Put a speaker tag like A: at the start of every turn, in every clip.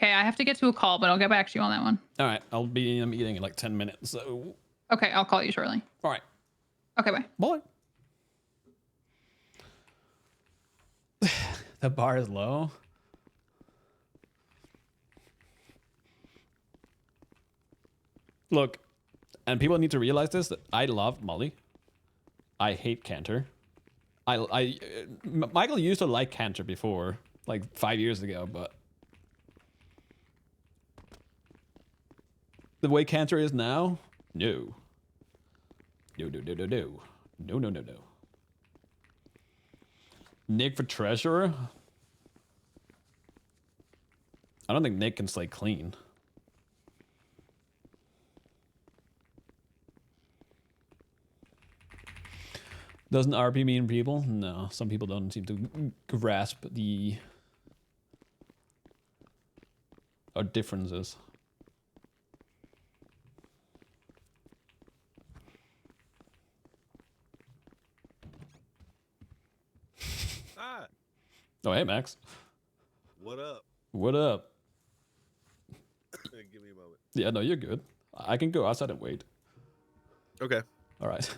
A: Okay, I have to get to a call, but I'll get back to you on that one.
B: All right, I'll be in a meeting in like 10 minutes. So.
A: Okay, I'll call you shortly.
B: All right.
A: Okay, bye.
B: Bye. The bar is low. Look, and people need to realize this, that I love Molly. I hate Cantor. Michael used to like Cantor before, like 5 years ago, but the way Cantor is now, no. No, no, no, no, no. No, no, no, no. Nick for treasurer? I don't think Nick can slay clean. Doesn't RP mean people? No, some people don't seem to grasp the our differences.
C: Ah.
B: Oh, hey, Max.
C: What up?
B: What up?
C: Give me a moment.
B: Yeah, no, you're good. I can go outside and wait.
C: Okay.
B: All right.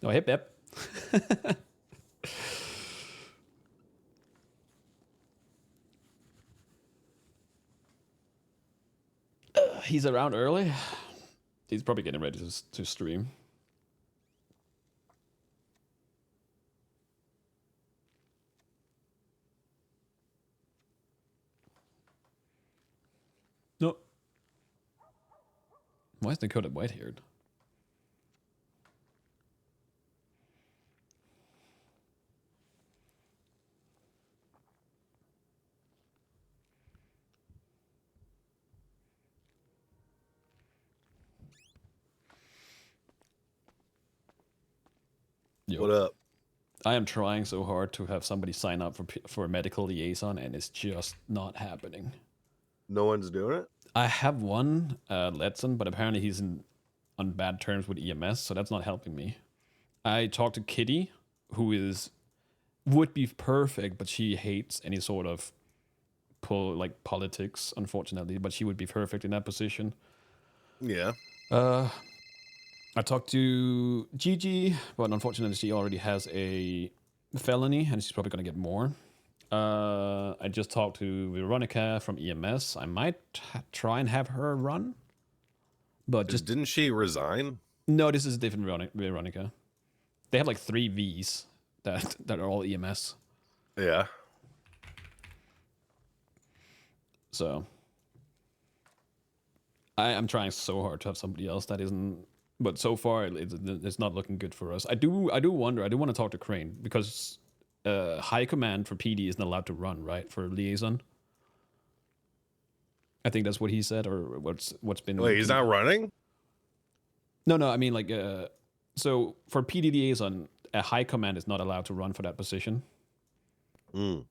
B: Oh, hip hip. He's around early. He's probably getting ready to stream. No. Why is Dakota white-haired? Yo.
C: What up?
B: I am trying so hard to have somebody sign up for a medical liaison, and it's just not happening.
C: No one's doing it?
B: I have one, Letson, but apparently he's on bad terms with EMS, so that's not helping me. I talked to Kitty, who would be perfect, but she hates any sort of politics, unfortunately, but she would be perfect in that position.
C: Yeah.
B: I talked to Gigi, but unfortunately she already has a felony and she's probably going to get more. I just talked to Veronica from EMS. I might try and have her run. But
C: didn't she resign?
B: No, this is a different Veronica. They have like 3 Vs that are all EMS.
C: Yeah.
B: So I'm trying so hard to have somebody else that isn't. But so far, it's not looking good for us. I do wonder. I do want to talk to Crane because high command for PD isn't allowed to run, right? For liaison. I think that's what he said, or what's been.
C: Wait, he's not running?
B: No. I mean, like, so for PD liaison, a high command is not allowed to run for that position.
C: Mm.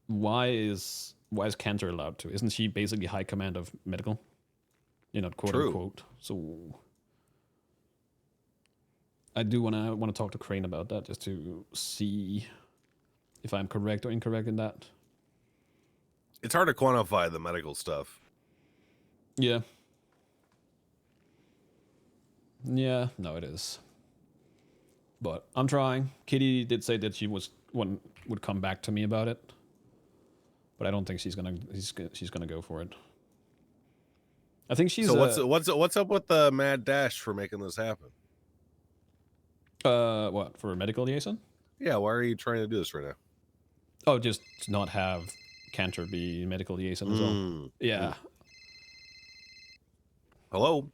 B: Why is Cantor allowed to? Isn't she basically high command of medical? You know, quote unquote. So. I do want to talk to Crane about that just to see if I'm correct or incorrect in that.
C: It's hard to quantify the medical stuff.
B: Yeah. Yeah, no, it is. But I'm trying. Kitty did say that she would come back to me about it, but I don't think she's gonna go for it. I think she's.
C: So what's up with the mad dash for making this happen?
B: What, for a medical liaison?
C: Yeah, why are you trying to do this right now?
B: Oh, just to not have Cantor be medical liaison as well. Yeah.
C: Hello?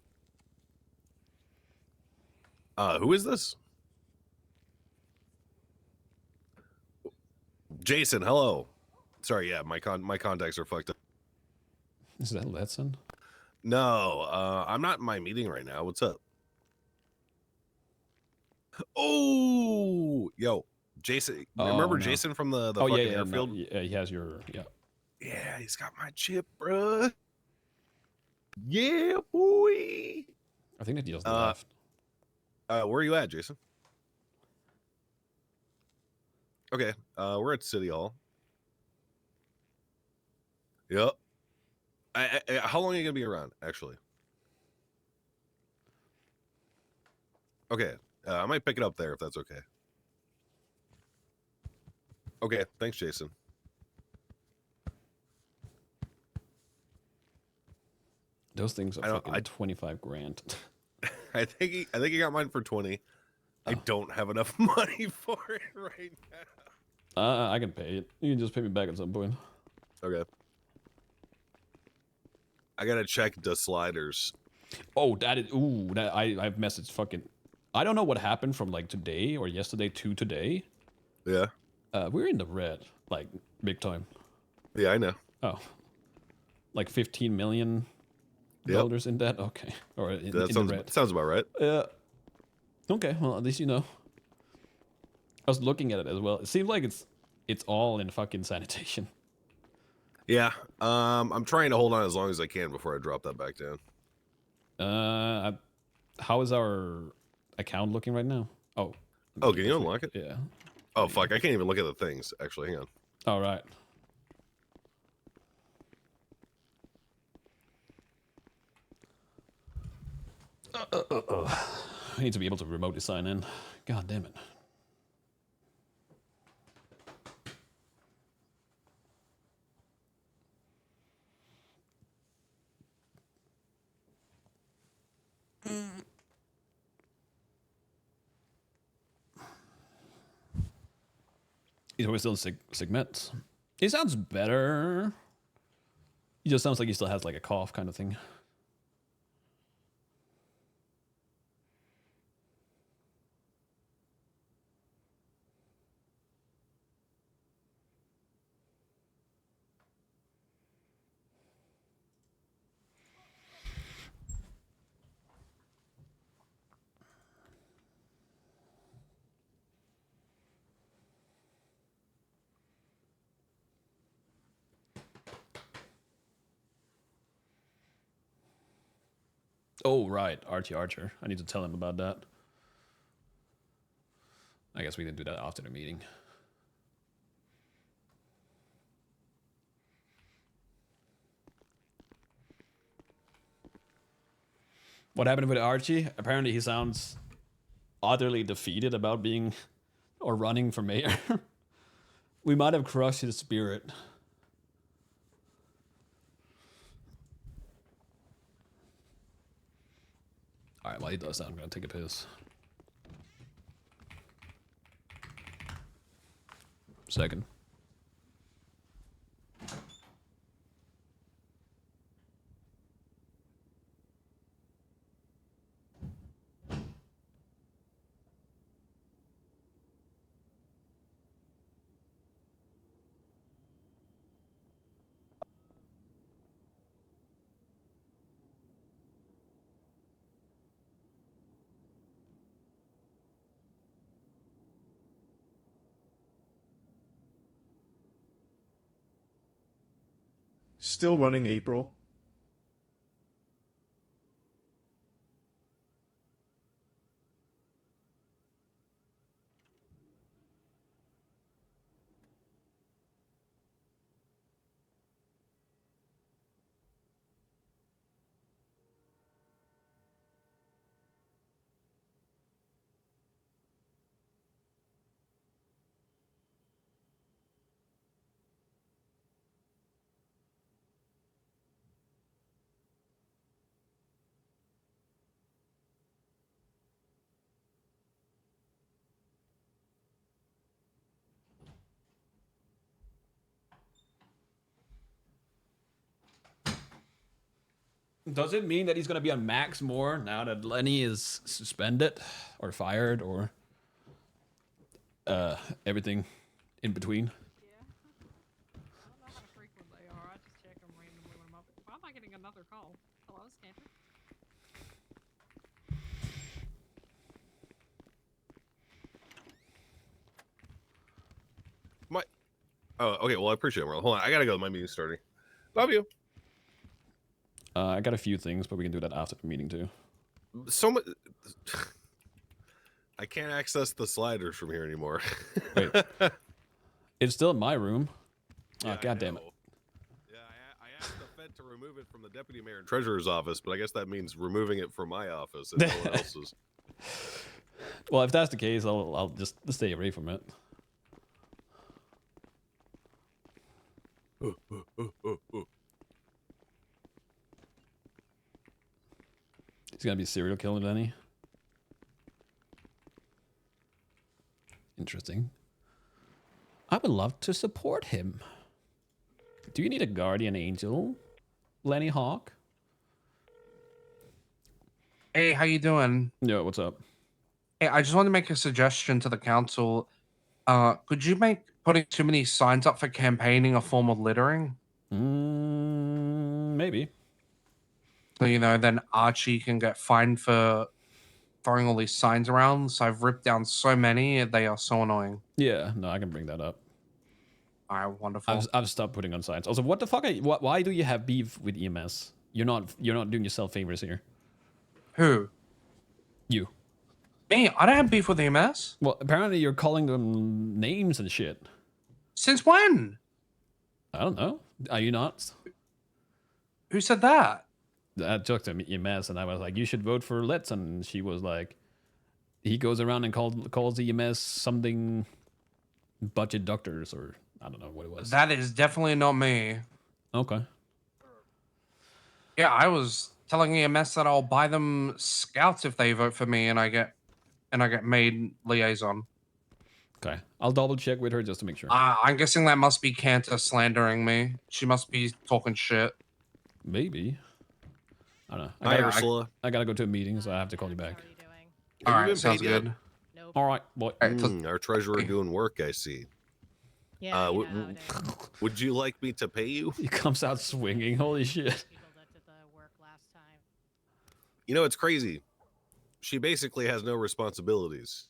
C: Who is this? Jason, hello. Sorry, yeah, my contacts are fucked up.
B: Is that Letson?
C: No, I'm not in my meeting right now. What's up? Oh, yo, Jason,
B: Oh,
C: remember
B: no.
C: Jason from the
B: Oh,
C: fucking
B: yeah,
C: airfield?
B: no, yeah, he has your, yeah.
C: Yeah, he's got my chip, bruh. Yeah, boy.
B: I think that he just
C: Uh,
B: left.
C: where are you at, Jason? Okay, we're at City Hall. Yep. How long are you gonna be around, actually? Okay, I might pick it up there if that's okay. Okay, thanks, Jason.
B: Those things are
C: I don't-
B: fucking 25 grand.
C: I think he got mine for 20. I
B: Oh.
C: don't have enough money for it right now.
B: I can pay it. You can just pay me back at some point.
C: Okay. I gotta check the sliders.
B: Oh, that is, ooh, that I've messaged fucking, I don't know what happened from like today or yesterday to today.
C: Yeah.
B: We're in the red, like big time.
C: Yeah, I know.
B: Oh, like 15 million dollars in debt. Okay, or in
C: That
B: the
C: sounds
B: red.
C: sounds about right.
B: Okay, well at least you know. I was looking at it as well. It seems like it's all in fucking sanitation.
C: Yeah. I'm trying to hold on as long as I can before I drop that back down.
B: How is our account looking right now? Oh.
C: Oh, can you unlock it?
B: Yeah.
C: Oh fuck, I can't even look at the things. Actually, hang on.
B: All right. I need to be able to remotely sign in. God damn it. He's always still in segments. He sounds better. He just sounds like he still has like a cough kind of thing. Oh, right. Archie Archer. I need to tell him about that. I guess we can do that after the meeting. What happened with Archie? Apparently he sounds utterly defeated about being or running for mayor. We might have crushed his spirit. Alright, while he does that, I'm gonna take a piss. Second.
D: Still running April.
B: Does it mean that he's gonna be on max more now that Lenny is suspended or fired or everything in between?
E: Yeah. I don't know how frequent they are. I just check them randomly when I'm up. Why am I getting another call? Hello, Scamper?
C: Oh, okay. Well, I appreciate it, Merle. Hold on. I gotta go. My meeting's starting. Love you.
B: I got a few things, but we can do that after the meeting too.
C: So much. I can't access the sliders from here anymore.
B: Wait. It's still in my room.
C: Yeah,
B: Oh, God damn it.
C: know. Yeah, I asked the Fed to remove it from the deputy mayor and treasurer's office, but I guess that means removing it from my office and no one else's.
B: Well, if that's the case, I'll just stay away from it. He's gonna be serial killer, Lenny. Interesting. I would love to support him. Do you need a guardian angel, Lenny Hawk?
F: Hey, how you doing?
B: Yo, what's up?
F: Hey, I just want to make a suggestion to the council. Could you make putting too many signs up for campaigning a form of littering?
B: Maybe.
F: So, then Archie can get fined for throwing all these signs around. So I've ripped down so many, they are so annoying.
B: Yeah, no, I can bring that up.
F: All right, wonderful.
B: I've stopped putting on signs. Also, what the fuck? Why do you have beef with EMS? You're not doing yourself favors here.
F: Who?
B: You.
F: Me? I don't have beef with EMS.
B: Well, apparently you're calling them names and shit.
F: Since when?
B: I don't know. Are you not?
F: Who said that?
B: I talked to EMS and I was like, you should vote for Let's, and she was like, he goes around and calls EMS something budget doctors, or I don't know what it was.
F: That is definitely not me.
B: Okay.
F: Yeah, I was telling EMS that I'll buy them scouts if they vote for me, and I get made liaison.
B: Okay. I'll double check with her just to make sure.
F: I'm guessing that must be Cantor slandering me. She must be talking shit.
B: Maybe. I don't know.
C: Hi, Ursula.
B: I gotta go to a meeting, so I have to call you back.
E: How are you doing?
F: All
C: Have you
F: right,
C: been
F: sounds
C: paid yet?
F: good.
E: Nope.
B: All right, boy.
F: All right,
C: Our treasurer doing work, I see.
E: Yeah, you know how
C: w-
E: it is.
C: Would you like me to pay you?
B: He comes out swinging. Holy shit.
E: People that did the work last time.
C: You know, it's crazy. She basically has no responsibilities.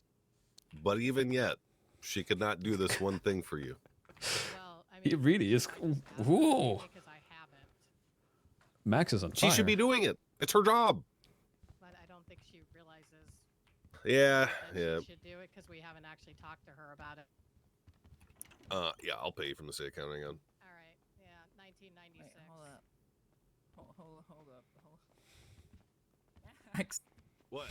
C: But even yet, she could not do this one thing for you.
E: Well, I mean,
B: He really is. Whoa.
E: because I haven't,
B: Max is on
C: She
B: fire.
C: should be doing it. It's her job.
E: but I don't think she realizes
C: Yeah,
E: that
C: yeah.
E: she should do it because we haven't actually talked to her about it.
C: Yeah, I'll pay you from the state account. Hang on.
E: All right, yeah, 1996.
G: Wait, hold up. Hold up. Max.
C: What?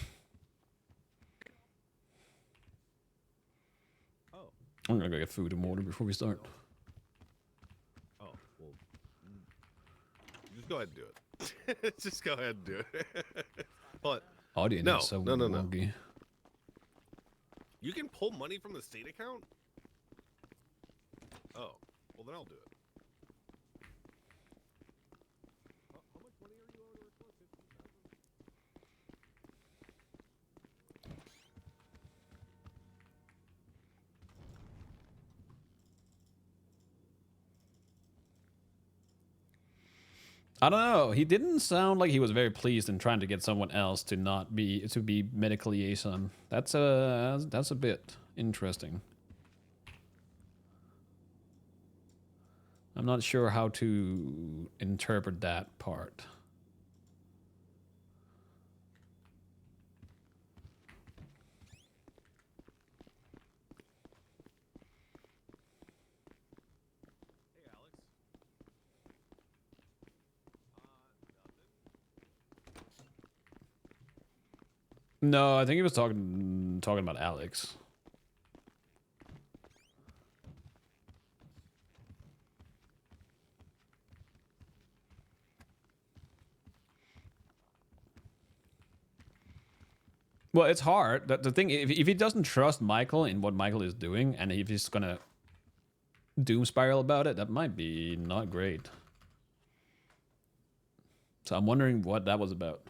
C: Oh,
B: I'm gonna go get food and water before we start.
C: oh, well. Just go ahead and do it. Just go ahead and do it. But
B: Audience
C: No,
B: is so
C: no.
B: wonky.
C: you can pull money from the state account? Oh, well then I'll do it. How much money are you owed, Ursula? 15,000?
B: I don't know. He didn't sound like he was very pleased in trying to get someone else to not be medical liaison. That's a bit interesting. I'm not sure how to interpret that part.
C: Hey, Alex. Nothing.
B: No, I think he was talking about Alex. Well, it's hard. The thing, if he doesn't trust Michael in what Michael is doing, and if he's gonna doom spiral about it, that might be not great. So I'm wondering what that was about.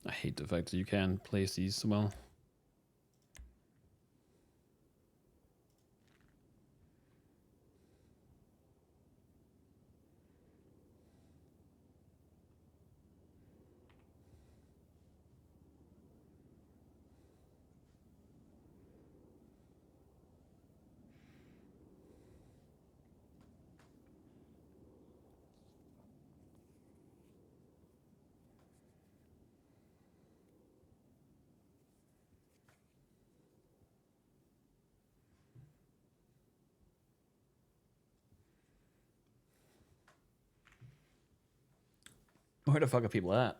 B: I hate the fact that you can't place these well. Where the fuck are people at?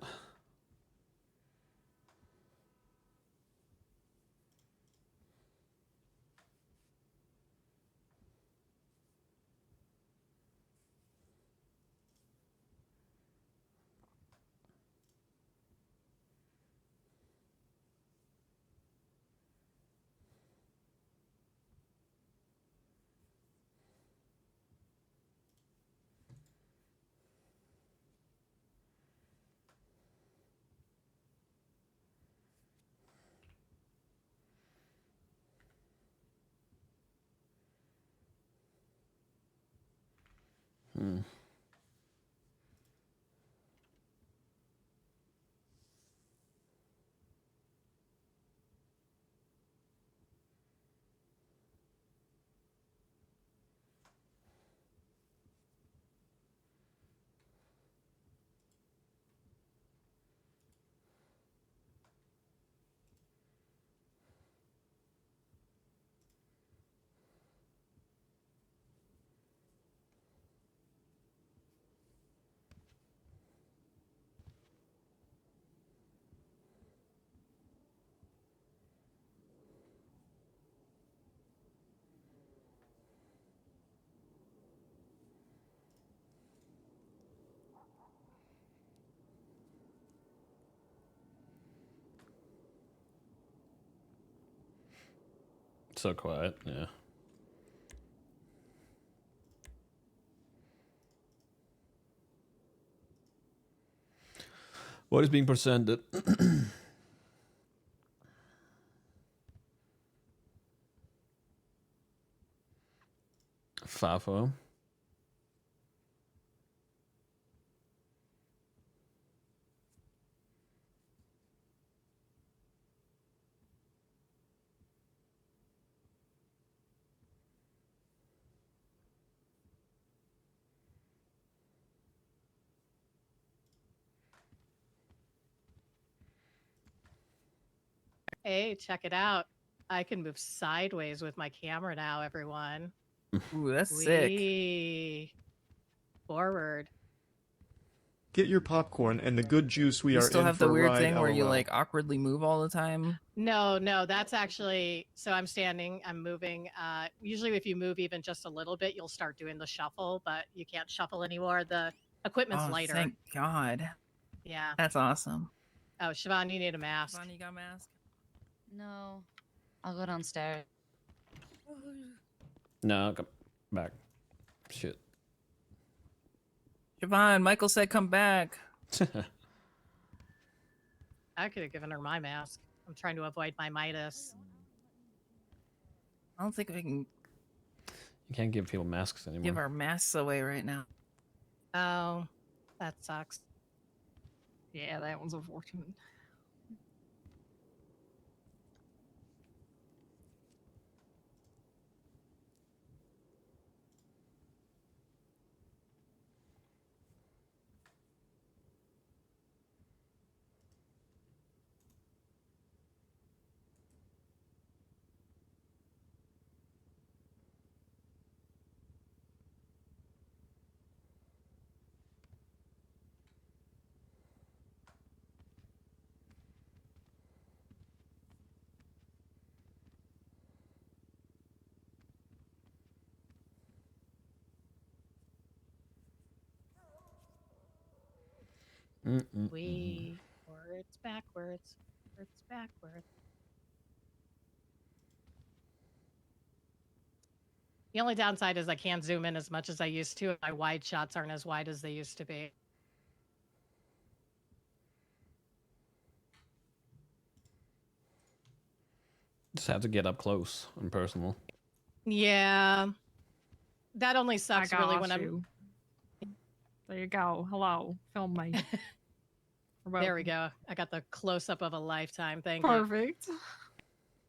B: Hmm. So quiet, yeah. What is being presented? Fafo.
H: Hey, check it out. I can move sideways with my camera now, everyone.
G: Ooh, that's sick.
H: Wee. Forward.
D: Get your popcorn and the good juice. We
G: You
D: are
G: still
D: in
G: have
D: for
G: the
D: a
G: weird
D: ride,
G: thing where you
D: LOL.
G: like awkwardly move all the time.
H: No, that's actually, so I'm standing, I'm moving. Usually if you move even just a little bit, you'll start doing the shuffle, but you can't shuffle anymore. The equipment's
G: Oh,
H: lighter.
G: thank God.
H: Yeah.
G: That's awesome.
H: Oh, Siobhan, you need a mask.
G: Bonnie, you got a mask?
I: No. I'll go downstairs.
B: No, come back. Shit.
G: Javon, Michael said come back.
H: I could have given her my mask. I'm trying to avoid my Midas.
G: I don't think we can
B: You can't give people masks anymore.
G: give our masks away right now.
H: Oh, that sucks.
E: Yeah, that one's unfortunate.
H: Wee. Forwards, backwards. Forwards, backwards. The only downside is I can't zoom in as much as I used to. My wide shots aren't as wide as they used to be.
B: just have to get up close and personal.
H: Yeah. That only sucks
E: I
H: really
E: got
H: when I'm.
E: you. There you go. Hello, film me. You're
H: There we
E: welcome.
H: go. I got the close up of a lifetime. Thank you.
E: Perfect.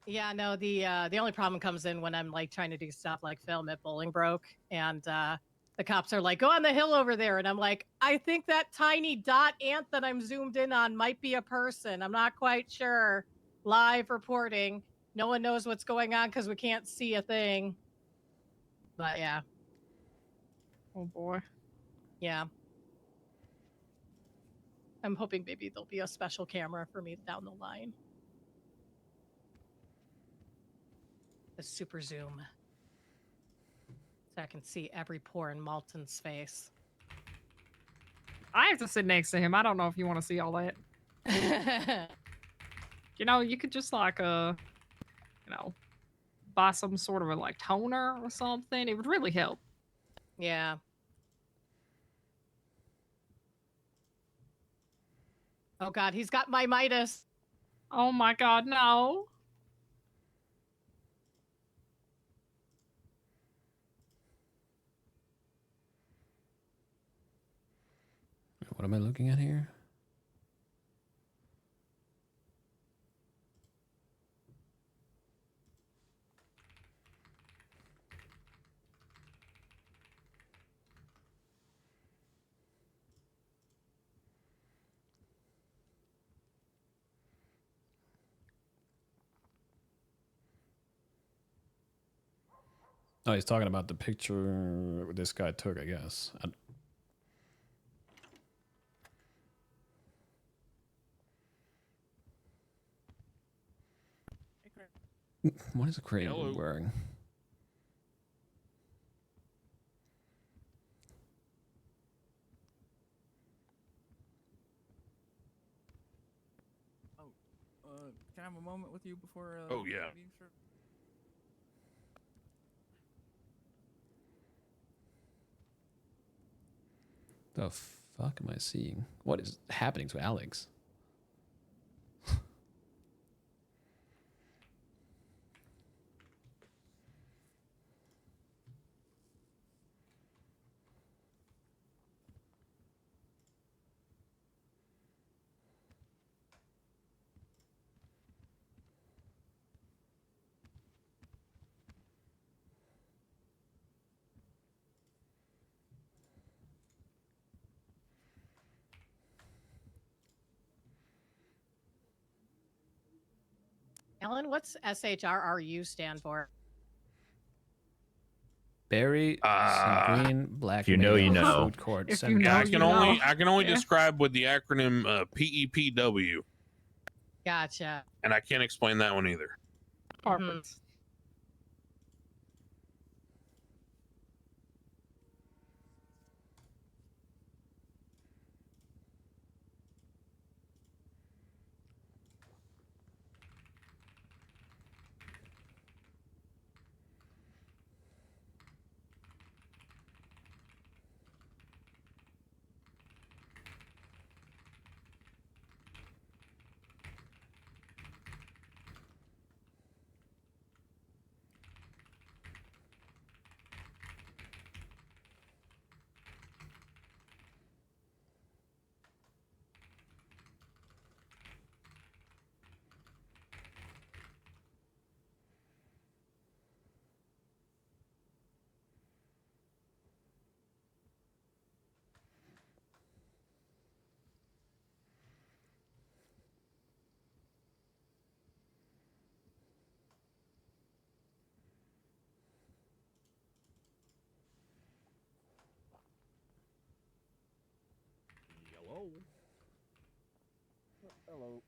H: Yeah, no, the only problem comes in when I'm like trying to do stuff like film at Bolingbroke, and the cops are like, "Go on the hill over there," and I'm like, "I think that tiny dot ant that I'm zoomed in on might be a person. I'm not quite sure." Live reporting. No one knows what's going on because we can't see a thing. But yeah,
E: Oh boy.
H: yeah. I'm hoping maybe there'll be a special camera for me down the line. The super zoom. So I can see every pore in Malton's face.
E: I have to sit next to him. I don't know if you want to see all that. You know, you could just like you know, buy some sort of a like toner or something. It would really help.
H: Yeah. Oh god, he's got my Midas.
E: Oh my god, no.
B: What am I looking at here? Oh, he's talking about the picture this guy took, I guess. What is a crane
J: Hello.
B: wearing?
K: Can I have a moment with you before?
J: Oh, yeah.
K: meeting, sir?
B: The fuck am I seeing? What is happening to Alex?
H: Alan, what's SHRRU stand for?
B: Berry, some green, black.
J: if you know, you
B: male,
J: know.
B: Food court.
E: If
B: center.
E: you know,
J: I
E: you
J: can
E: know.
J: only
E: Yeah.
J: describe with the acronym PEPW,
H: Gotcha.
J: and I can't explain that one either.
E: Perfect.
C: Hello.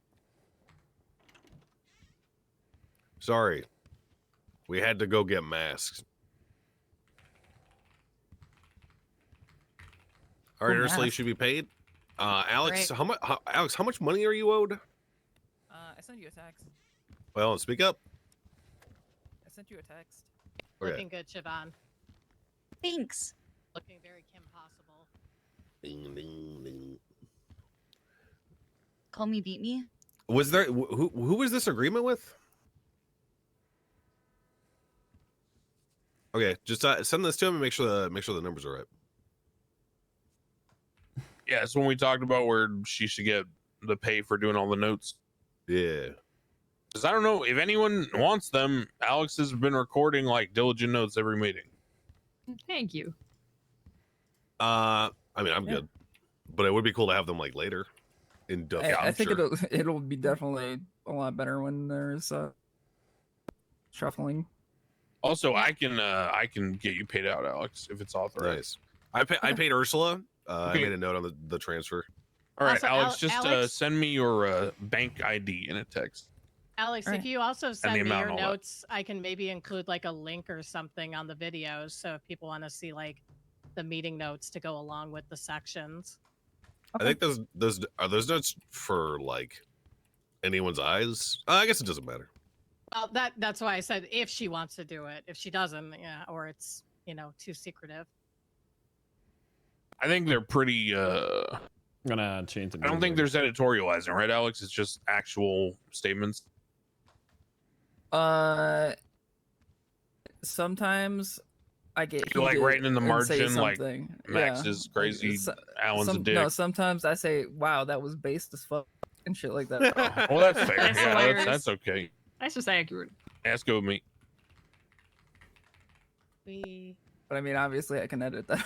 C: Sorry. We had to go get masks. All right, Ursula, you should be paid. Alex,
G: Great.
C: Alex, how much money are you owed?
K: I sent you a text.
C: Well, speak up.
K: I sent you a text.
C: Okay.
H: Looking good, Siobhan.
I: Thanks.
H: Looking very Kim Possible.
C: Ding, ding, ding.
I: Call me beat me.
C: Was there who was this agreement with? Okay, just send this to him and make sure the numbers are right.
J: Yeah, it's when we talked about where she should get the pay for doing all the notes.
C: Yeah.
J: Because I don't know if anyone wants them. Alex has been recording like diligent notes every meeting.
E: Thank you.
C: I mean, I'm
K: Yeah.
C: good, but it would be cool to have them like later in the
K: I think
C: future.
K: it'll be definitely a lot better when there's shuffling.
J: Also, I can get you paid out, Alex, if it's authorized.
C: Nice. I paid Ursula. I
J: Okay.
C: made a note on the transfer.
J: All right,
H: Also,
J: Alex, just
H: Alex?
J: send me your bank ID in a text.
H: Alex,
K: Alright.
H: if you also send me
J: amount
H: your
J: and all that.
H: notes, I can maybe include like a link or something on the videos. So if people want to see like the meeting notes to go along with the sections.
C: I think those are those notes for like anyone's eyes. I guess it doesn't matter.
H: Well, that's why I said if she wants to do it. If she doesn't, yeah, or it's too secretive.
J: I think they're pretty.
B: I'm gonna change the.
J: I don't think
B: meeting.
J: there's editorializing, right, Alex? It's just actual statements.
K: Sometimes I get
J: You like
K: heated
J: writing in the
K: and say
J: margin, like,
K: something.
J: Max
K: Yeah.
J: is crazy,
K: So-
J: Alan's a dick.
K: No, sometimes I say, "Wow, that was based as fuck," and shit like that.
J: Well, that's fair.
E: That's
J: Yeah,
E: hilarious.
J: that's okay.
E: That's just accurate.
J: Ask go with me.
K: But I mean, obviously, I can edit that.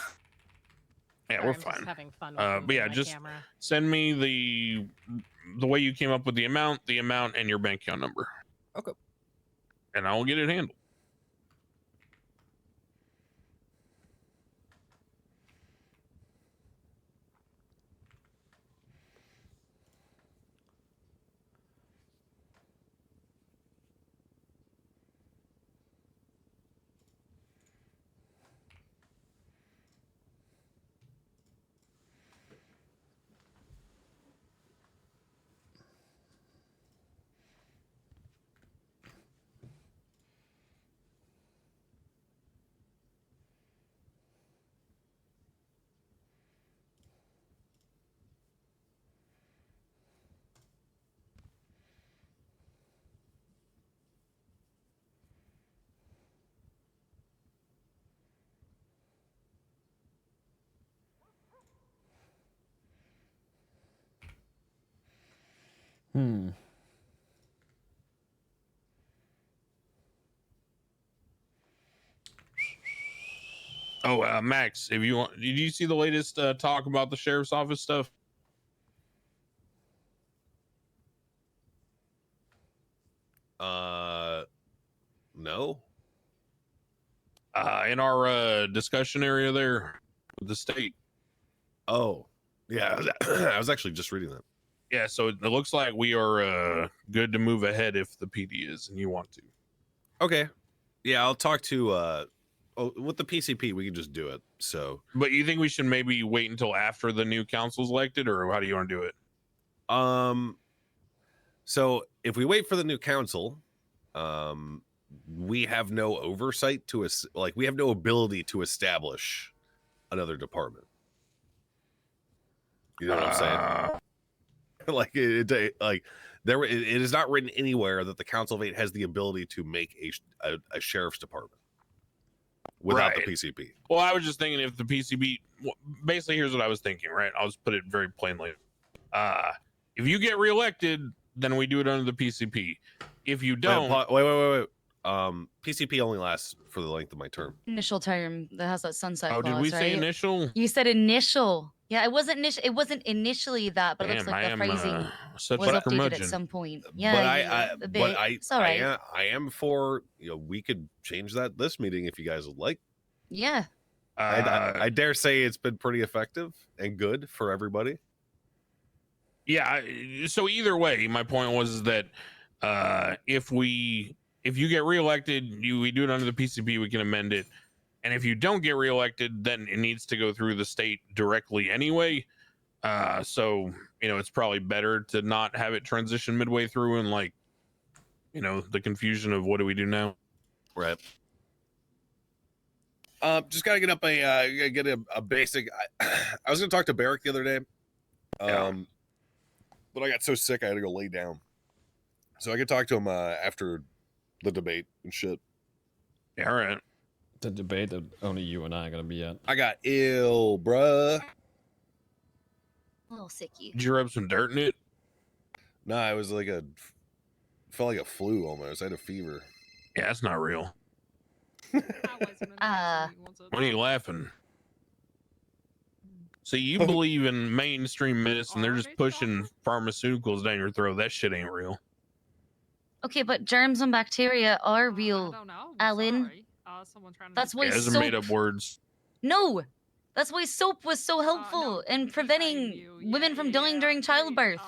J: Yeah,
H: Sorry,
J: we're
H: I'm just
J: fine.
H: having fun.
J: But yeah,
H: my
J: just
H: camera.
J: send me the way you came up with the amount, and your bank account number.
K: Okay.
J: And I will get it handled.
B: Hmm.
J: Oh, Max, if you want, did you see the latest talk about the sheriff's office stuff?
C: No.
J: In our discussion area there with the state.
C: Oh, yeah. I was actually just reading that.
J: Yeah, so it looks like we are good to move ahead if the PD is and you want to.
C: Okay. Yeah, I'll talk to with the PCP. We can just do it. So,
J: But you think we should maybe wait until after the new council's elected, or how do you want to do it?
C: so if we wait for the new council, we have no oversight to us. Like, we have no ability to establish another department. You know what I'm saying? Like it is not written anywhere that the Council of 8 has the ability to make a sheriff's department without
J: Right.
C: the PCP.
J: Well, I was just thinking if the PCB, basically, here's what I was thinking, right? I'll just put it very plainly. If you get reelected, then we do it under the PCP. If you don't,
C: Wait. PCP only lasts for the length of my term.
I: Initial term that has that sunset
J: oh,
I: clause,
J: did we say
I: right?
J: initial?
I: You said initial. Yeah, it wasn't it wasn't initially that, but it looks
J: Damn,
I: like
J: I
I: the
J: am
I: phrasing
J: such
I: was
J: a
I: updated
J: curmudgeon.
I: at some point. Yeah,
C: But
I: a bit. It's all right.
C: I am for, we could change that this meeting if you guys would like.
I: Yeah.
C: I dare say it's been pretty effective and good for everybody.
J: Yeah. So either way, my point was that if you get reelected, we do it under the PCP, we can amend it. And if you don't get reelected, then it needs to go through the state directly anyway. So, it's probably better to not have it transition midway through and the confusion of what do we do now?
C: Right. Just gotta get up a basic. I was gonna talk to Barrick the other day, but I got so sick I had to go lay down. So I could talk to him after the debate and shit.
J: Yeah, all right.
B: the debate that only you and I are gonna be at.
C: I got ill, bruh.
I: A little sicky.
J: Did you rub some dirt in it?
C: Nah, it was like felt like a flu almost. I had a fever.
J: Yeah, that's not real.
I: Uh,
J: What are you laughing? See, you believe in mainstream medicine. They're just pushing pharmaceuticals down your throat. That shit ain't real.
I: Okay, but germs and bacteria are real,
E: I don't know.
I: Alan.
E: Sorry. Someone trying to
I: That's why
J: Yeah, those are
I: soap.
J: made up words.
I: No, that's why soap was so helpful
E: no,
I: in preventing women from dying during childbirth.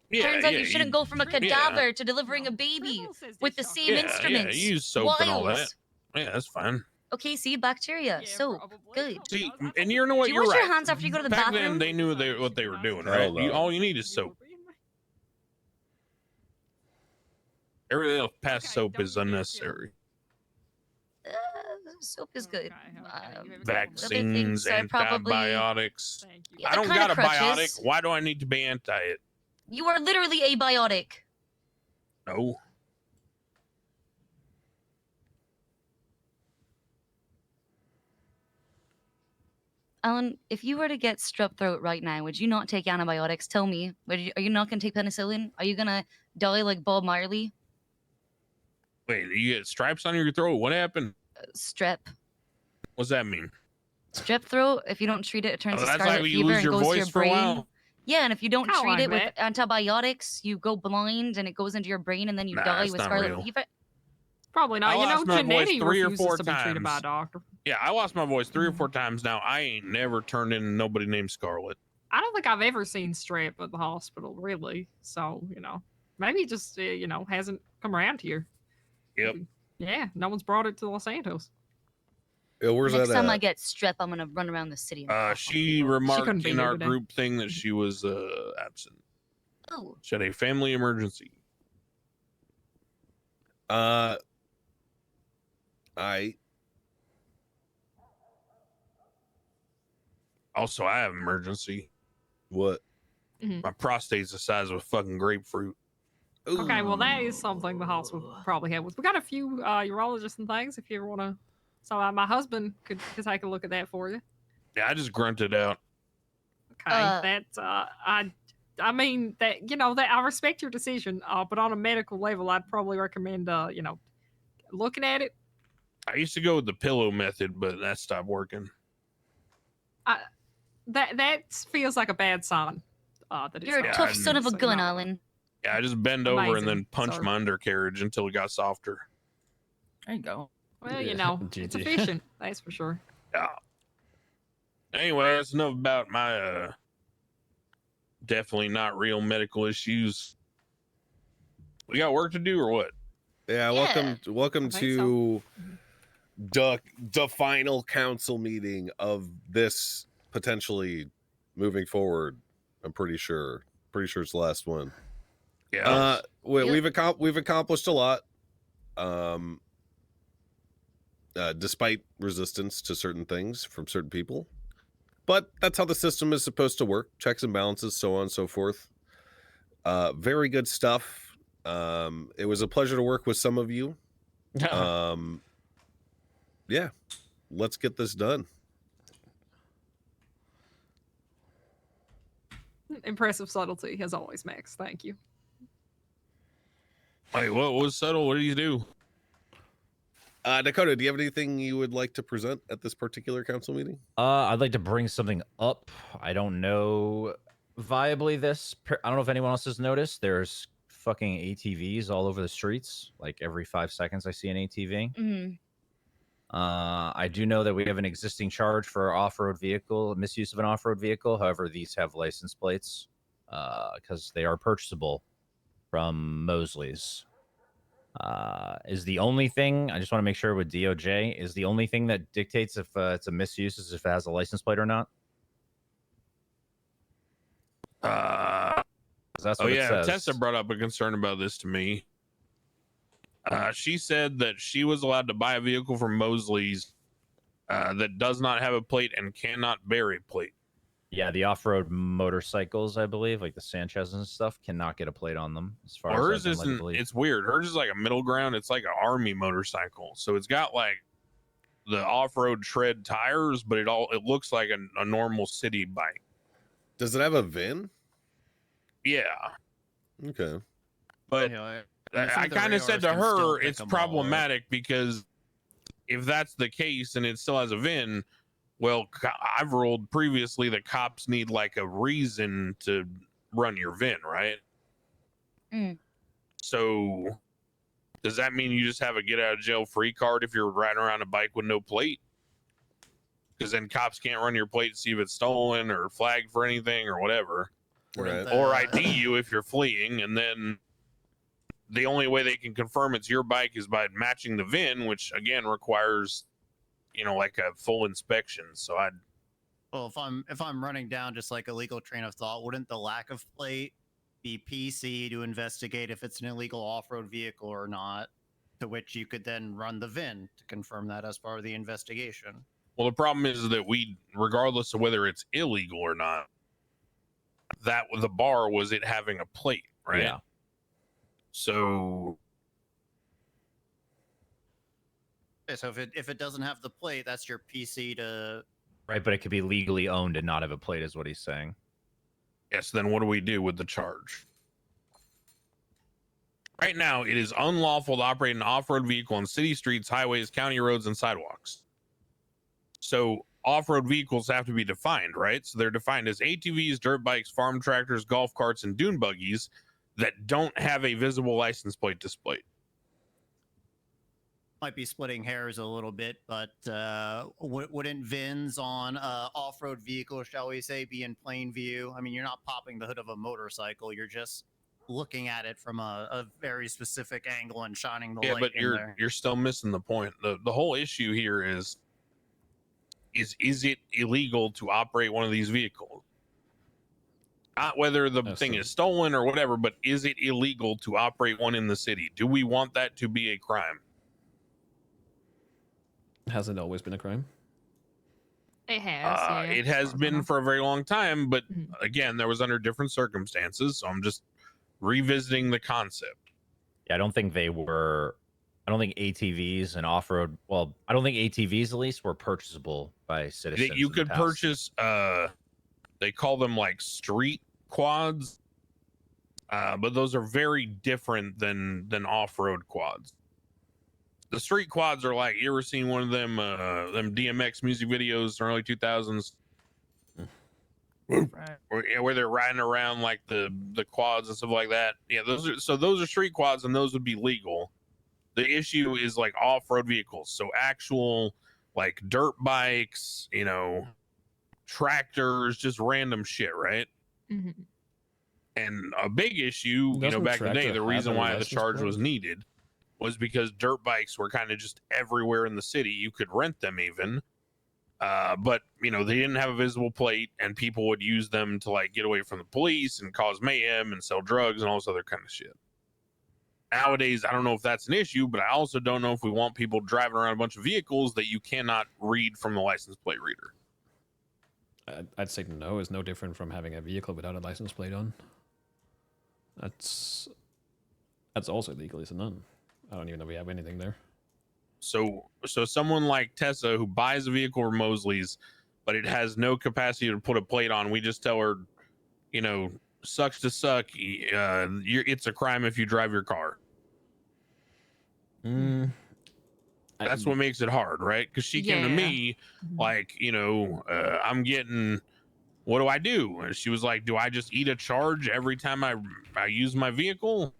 J: Yeah,
I: Turns out
J: yeah,
I: you shouldn't go from a
J: yeah.
I: cadaver to delivering a baby with the same instruments.
J: Yeah, you use soap and all that.
I: Wild.
J: Yeah, that's fine.
I: Okay, see, bacteria, soap, good.
J: See, and you know what?
I: Do you
J: You're
I: wash
J: right.
I: your hands after you go to the
J: Back
I: bathroom?
J: then, they knew what they were doing,
C: Hell
J: right?
C: no.
J: All you need is soap. Everything else past soap is unnecessary.
I: Soap is good.
J: Vaccines,
I: are probably-
J: antibiotics.
I: Yeah,
J: I
I: they're
J: don't
I: kinda
J: got a biotic.
I: crutches.
J: Why do I need to be anti it?
I: You are literally abiotic.
J: No.
I: Alan, if you were to get strep throat right now, would you not take antibiotics? Tell me. Are you not going to take penicillin? Are you going to die like Bob Marley?
J: Wait, you get stripes on your throat? What happened?
I: Strep.
J: What's that mean?
I: Strep throat, if you don't treat it, it turns to
J: that's
I: scarlet
J: like you
I: fever
J: lose
I: and
J: your
I: goes to
J: voice
I: your
J: for a
I: brain.
J: while.
I: Yeah, and if you don't
E: How
I: treat
E: I
I: it with
E: bet.
I: antibiotics, you go blind and it goes into your brain and then you
J: Nah,
I: die
J: it's
I: with
J: not
I: scarlet
J: real.
I: fever.
E: Probably not.
J: I
E: You know,
J: lost my voice
E: Janetti
J: 3 or
E: refuses
J: 4
E: to be treated by a
J: times.
E: doctor.
J: Yeah, I lost my voice 3 or 4 times now. I ain't never turned in nobody named Scarlet.
E: I don't think I've ever seen strep at the hospital, really. So, maybe it just, hasn't come around here.
J: Yep.
E: Yeah, no one's brought it to Los Santos.
C: Where's
I: Next
C: that
I: time
C: at?
I: I get strep, I'm going to run around the city. And
J: She remarked
E: couldn't be
J: in
E: here
J: our
E: today.
J: group thing that she was absent.
I: Oh.
J: She had a family emergency.
C: I
J: Also, I have an emergency.
C: what?
J: My prostate's the size of a fucking grapefruit.
E: Okay, well, that is something the house would probably have. We got a few urologists and things if you ever want to. So my husband could take a look at that for you.
J: Yeah, I just grunted out.
E: Okay, I mean that that I respect your decision, but on a medical level, I'd probably recommend looking at it.
J: I used to go with the pillow method, but that stopped working.
E: That feels like a bad sign. That it's
I: You're a
E: not.
I: tough son of a
E: So,
I: gun, Alan.
J: Yeah, I just bend over and
E: Amazing,
J: then punch
E: sir.
J: my undercarriage until it got softer.
K: There you go.
E: Well,
B: Yeah,
E: it's
B: GG.
E: efficient. That's for sure.
J: Yeah. Anyway, that's enough about my definitely not real medical issues. We got work to do or what?
C: Yeah,
I: Yeah.
C: welcome
E: I think
C: to the final council meeting of this potentially moving forward. I'm pretty sure it's the last one.
J: Yeah.
C: We've accomplished a lot. Despite resistance to certain things from certain people, but that's how the system is supposed to work. Checks and balances, so on and so forth. Very good stuff. It was a pleasure to work with some of you. Yeah, let's get this done.
E: Impressive subtlety as always, Max. Thank you.
J: Wait, what was subtle? What did you do?
C: Dakota, do you have anything you would like to present at this particular council meeting?
L: I'd like to bring something up. I don't know viably this. I don't know if anyone else has noticed. There's fucking ATVs all over the streets. Like every 5 seconds, I see an ATV.
I: Mhm.
L: I do know that we have an existing charge for off-road vehicle, misuse of an off-road vehicle. However, these have license plates because they are purchasable from Mosley's. Is the only thing I just want to make sure with DOJ is the only thing that dictates if it's a misuse is if it has a license plate or not. 'Cause that's
J: Oh
L: what it
J: yeah,
L: says.
J: Tessa brought up a concern about this to me. She said that she was allowed to buy a vehicle from Mosley's that does not have a plate and cannot bear a plate.
L: Yeah, the off-road motorcycles, I believe, like the Sanchez's and stuff, cannot get a plate on them. As far
J: Hers
L: as I've been led to
J: isn't.
L: believe.
J: It's weird. Hers is like a middle ground. It's like an army motorcycle, so it's got like the off-road tread tires, but it looks like a normal city bike.
C: Does it have a VIN?
J: Yeah,
C: Okay.
J: but I kind of said to her it's
M: up.
J: problematic because if that's the case and it still has a VIN, well, I've ruled previously that cops need like a reason to run your VIN, right?
I: Mm.
J: So does that mean you just have a get out of jail free card if you're riding around a bike with no plate? Because then cops can't run your plate to see if it's stolen or flagged for anything or whatever.
C: Right.
J: Or ID you if you're fleeing, and then the only way they can confirm it's your bike is by matching the VIN, which again requires, like a full inspection. So
M: Well, if I'm running down just like a legal train of thought, wouldn't the lack of plate be PC to investigate if it's an illegal off-road vehicle or not? To which you could then run the VIN to confirm that as part of the investigation.
J: well, the problem is that regardless of whether it's illegal or not, that the bar was it having a plate, right?
L: Yeah.
J: So
M: Okay, so if it doesn't have the plate, that's your PC to.
L: Right, but it could be legally owned and not have a plate, is what he's saying.
J: yes, then what do we do with the charge? Right now, it is unlawful to operate an off-road vehicle on city streets, highways, county roads, and sidewalks. So off-road vehicles have to be defined, right? So they're defined as ATVs, dirt bikes, farm tractors, golf carts, and dune buggies that don't have a visible license plate displayed.
M: Might be splitting hairs a little bit, but wouldn't VINs on off-road vehicles, shall we say, be in plain view? I mean, you're not popping the hood of a motorcycle; you're just looking at it from a very specific angle and shining the light.
J: But
M: in there.
J: you're still missing the point. The whole issue here is it illegal to operate one of these vehicles? Not whether the thing is stolen or whatever, but is it illegal to operate one in the city? Do we want that to be a crime?
B: Has it always been a crime?
E: It has.
J: It has been for a very long time, but again, there was under different circumstances. So I'm just revisiting the concept.
L: Yeah, I don't think ATVs and off-road. Well, I don't think ATVs at least were purchasable by citizens.
J: You could purchase. They call them like street quads, but those are very different than off-road quads. The street quads are like, you ever seen one of them DMX music videos from early 2000s?
E: Right.
J: Where they're riding around like the quads and stuff like that. Yeah, those are street quads, and those would be legal. The issue is like off-road vehicles, so actual like dirt bikes, tractors, just random shit, right?
E: Mm-hmm.
J: And a big issue, back in the day, the reason why the charge was needed was because dirt bikes were kind of just everywhere in the city. You could rent them even. But they didn't have a visible plate, and people would use them to like get away from the police and cause mayhem and sell drugs and all this other kind of shit. Nowadays, I don't know if that's an issue, but I also don't know if we want people driving around a bunch of vehicles that you cannot read from the license plate reader.
B: I'd say no. It's no different from having a vehicle without a license plate on. That's also illegal, is it not? I don't even know if we have anything there.
J: So someone like Tessa who buys a vehicle from Mosley's, but it has no capacity to put a plate on, we just tell her, sucks to suck. It's a crime if you drive your car. That's what makes it hard, right? Because she came to me like, I'm getting, what do I do? And she was like, do I just eat a charge every time I use my vehicle?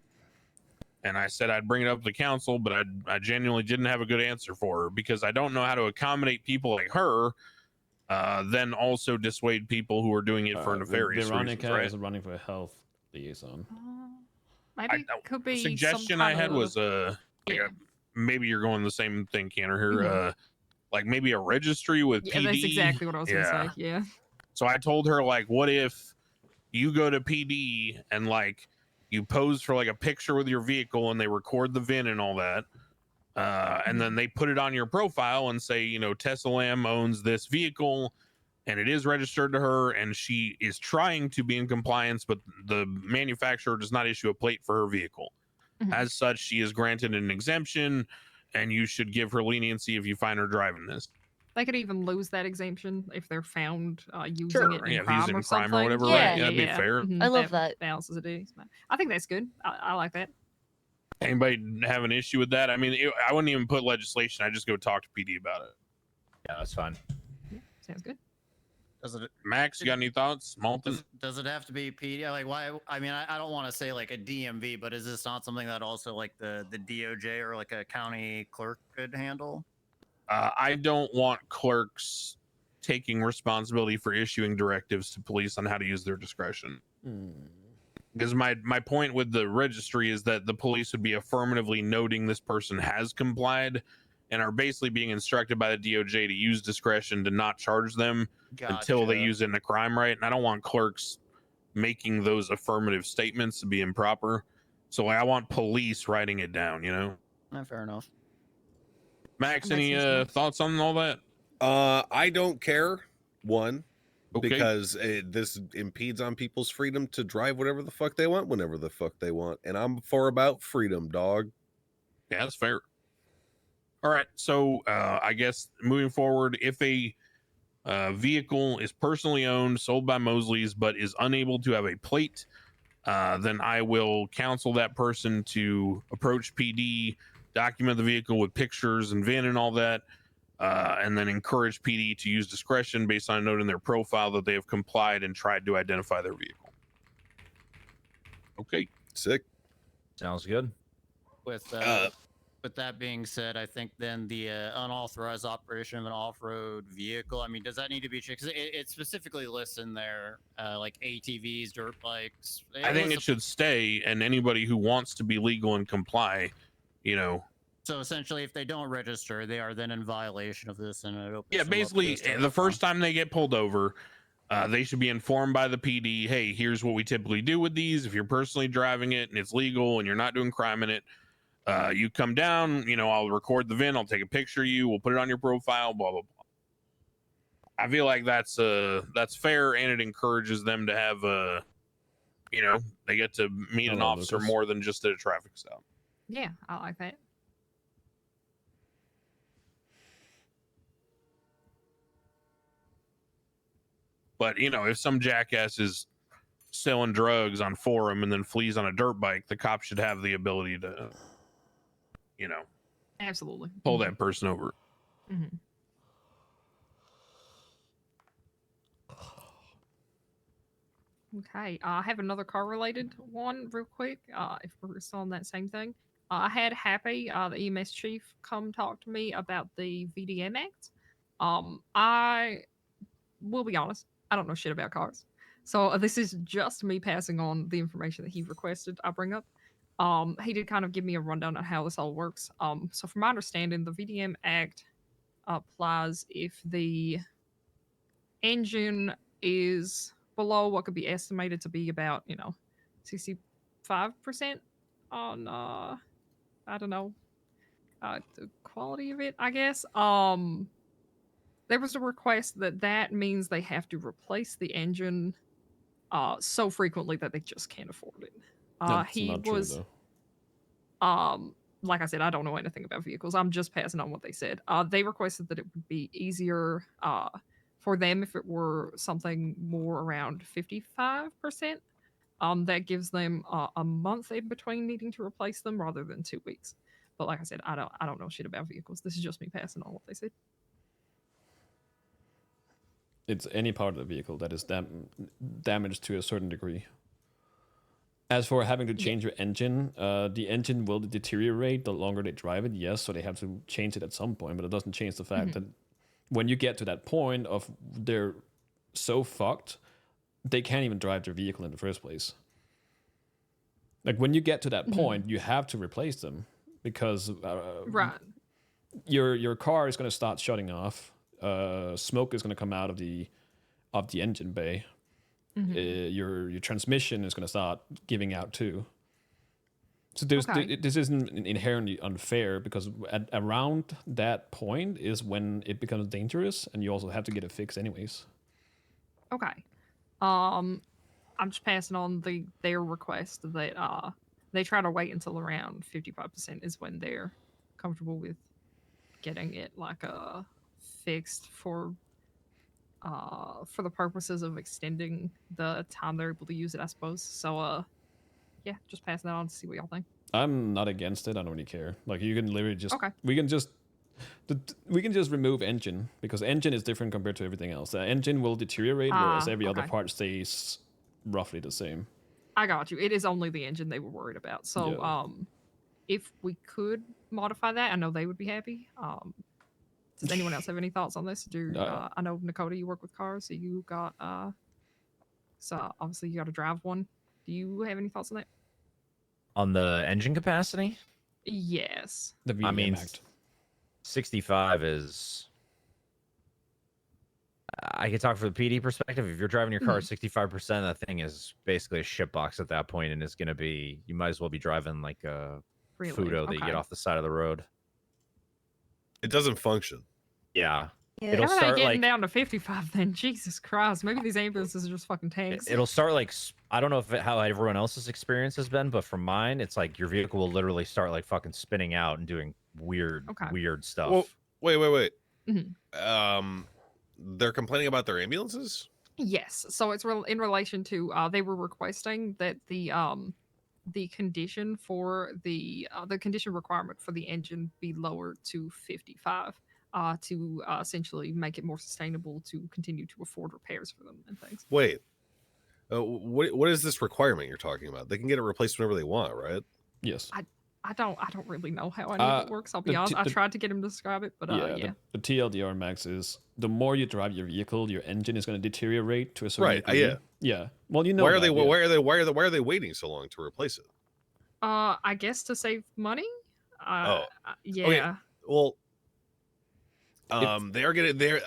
J: And I said I'd bring it up to the council, but I genuinely didn't have a good answer for her because I don't know how to accommodate people like her, then also dissuade people who are doing it for nefarious
B: Veronica
J: reasons, right?
B: is running for a health liaison.
E: Maybe it could be
J: Suggestion
E: some
J: I
E: kind
J: had
E: of-
J: was maybe you're going the same thing, Canner here. Like maybe a registry with
E: Yeah,
J: PD.
E: that's exactly what I was gonna say. Yeah.
J: So I told her like, what if you go to PD and like you pose for like a picture with your vehicle and they record the VIN and all that, and then they put it on your profile and say, Tessa Lamb owns this vehicle and it is registered to her and she is trying to be in compliance, but the manufacturer does not issue a plate for her vehicle. As such, she is granted an exemption and you should give her leniency if you find her driving this.
E: They could even lose that exemption if they're found using
J: Sure,
E: it in
J: yeah, if
E: crime
J: used in
E: or
J: crime or
E: something.
J: whatever,
I: right?
J: Yeah, that'd be fair.
I: I love that.
E: Balances it. I think that's good. I like that.
J: Anybody have an issue with that? I mean, I wouldn't even put legislation. I just go talk to PD about it.
L: Yeah, that's fine.
E: Yeah, sounds good.
M: Does it?
J: Max, you got any thoughts? Malton?
M: Does it have to be PD? Like, why? I mean, I don't want to say like a DMV, but is this not something that also like the DOJ or like a county clerk could handle?
J: I don't want clerks taking responsibility for issuing directives to police on how to use their discretion. Because my point with the registry is that the police would be affirmatively noting this person has complied and are basically being instructed by the DOJ to use discretion to not charge them until they
M: Gotcha.
J: use it in a crime, right? And I don't want clerks making those affirmative statements to be improper. So like, I want police writing it down, you know?
M: Fair enough.
J: Max,
E: That makes
J: any
E: sense.
J: thoughts on all that?
C: I don't care. One,
J: Okay.
C: because this impedes on people's freedom to drive whatever the fuck they want, whenever the fuck they want, and I'm for about freedom, dog.
J: Yeah, that's fair. All right, so I guess moving forward, if a vehicle is personally owned, sold by Mosley's, but is unable to have a plate, then I will counsel that person to approach PD, document the vehicle with pictures and VIN and all that, and then encourage PD to use discretion based on a note in their profile that they have complied and tried to identify their vehicle. Okay.
C: Sick.
L: Sounds good.
M: With that being said, I think then the unauthorized operation of an off-road vehicle. I mean, does that need to be checked? 'Cause it specifically lists in there like ATVs, dirt bikes.
J: I think it should stay, and anybody who wants to be legal and comply, you know.
M: So essentially, if they don't register, they are then in violation of this, and it opens
J: Yeah,
M: them up to
J: basically,
M: this type
J: the
M: of
J: first time they get pulled over, they should be informed by the PD, hey, here's what we typically do with these. If you're personally driving it and it's legal and you're not doing crime in it, you come down, you know, I'll record the VIN, I'll take a picture of you, we'll put it on your profile, blah, blah, blah. I feel like that's fair, and it encourages them to have you know, they get to meet an
B: Hello,
J: officer
B: Lucas.
J: more than just at a traffic stop.
E: Yeah, I like that.
J: But you know, if some jackass is selling drugs on forum and then flees on a dirt bike, the cop should have the ability to, you know,
E: Absolutely.
J: pull that person over.
E: Mhm. Okay, I have another car related one real quick. If we're still on that same thing, I had Happy, the EMS chief, come talk to me about the VDM Act. I will be honest, I don't know shit about cars, so this is just me passing on the information that he requested I bring up. He did kind of give me a rundown on how this all works. So from my understanding, the VDM Act applies if the engine is below what could be estimated to be about, 65% on I don't know, the quality of it, I guess. There was a request that means they have to replace the engine so frequently that they just can't afford it.
B: That's
E: He
B: not true,
E: was like I said, I don't know anything about vehicles. I'm just passing on what they said. They requested that it would be easier for them if it were something more around 55%. That gives them a month in between needing to replace them rather than 2 weeks. But like I said, I don't know shit about vehicles. This is just me passing on what they said.
B: It's any part of the vehicle that is damaged to a certain degree. As for having to change your engine, the engine will deteriorate the longer they drive it, yes, so they have to change it at some point, but it doesn't change the fact that when you get to that point of they're so fucked, they can't even drive their vehicle in the first place. Like, when you get to that point, you have to replace them because
E: Right.
B: your car is going to start shutting off. Smoke is going to come out of the engine bay. Your transmission is going to start giving out too. So this isn't inherently unfair because around that point is when it becomes dangerous, and you also have to get it fixed anyways.
E: Okay. I'm just passing on their request that they try to wait until around 55% is when they're comfortable with getting it like fixed for the purposes of extending the time they're able to use it, I suppose. So yeah, just passing that on to see what y'all think.
B: I'm not against it. I don't really care. Like you can literally just
E: Okay.
B: we can just remove engine because engine is different compared to everything else. The engine will deteriorate, whereas every other
E: Okay.
B: part stays roughly the same.
E: I got you. It is only the engine they were worried about. So
B: Yeah.
E: if we could modify that, I know they would be happy. Does anyone else have any thoughts on this? I know Nakota, you work with cars, so you got so obviously you got to drive one. Do you have any thoughts on that?
L: On the engine capacity,
E: Yes.
B: The
L: I
B: VDM
L: mean,
B: Act.
L: 65 is. I can talk from the PD perspective. If you're driving your car at 65%, that thing is basically a shitbox at that point, and it's going to be. You might as well be driving like a
E: Really?
L: Fudo that you get
E: Okay.
L: off the side of the road.
C: It doesn't function.
L: Yeah.
I: Yeah.
L: It'll
E: How are they
L: start
E: getting
L: like
E: down to 55 then? Jesus Christ. Maybe these ambulances are just fucking tanks.
L: it'll start like I don't know how everyone else's experience has been, but from mine, it's like your vehicle will literally start like fucking spinning out and doing weird stuff.
C: Well, wait.
E: Mhm.
C: They're complaining about their ambulances.
E: Yes. So it's in relation to they were requesting that the condition for the condition requirement for the engine be lowered to 55 to essentially make it more sustainable to continue to afford repairs for them and things.
C: Wait, what is this requirement you're talking about? They can get it replaced whenever they want, right?
B: Yes.
E: I don't really know how any of it works. I'll be honest. I tried to get him to describe it, but yeah.
B: The TLDR max is the more you drive your vehicle, your engine is going to deteriorate to a certain
C: Right.
B: degree. Yeah. Well, you know.
C: Why are they waiting so long to replace it?
E: I guess to save money. Yeah.
C: Okay. Well, they are getting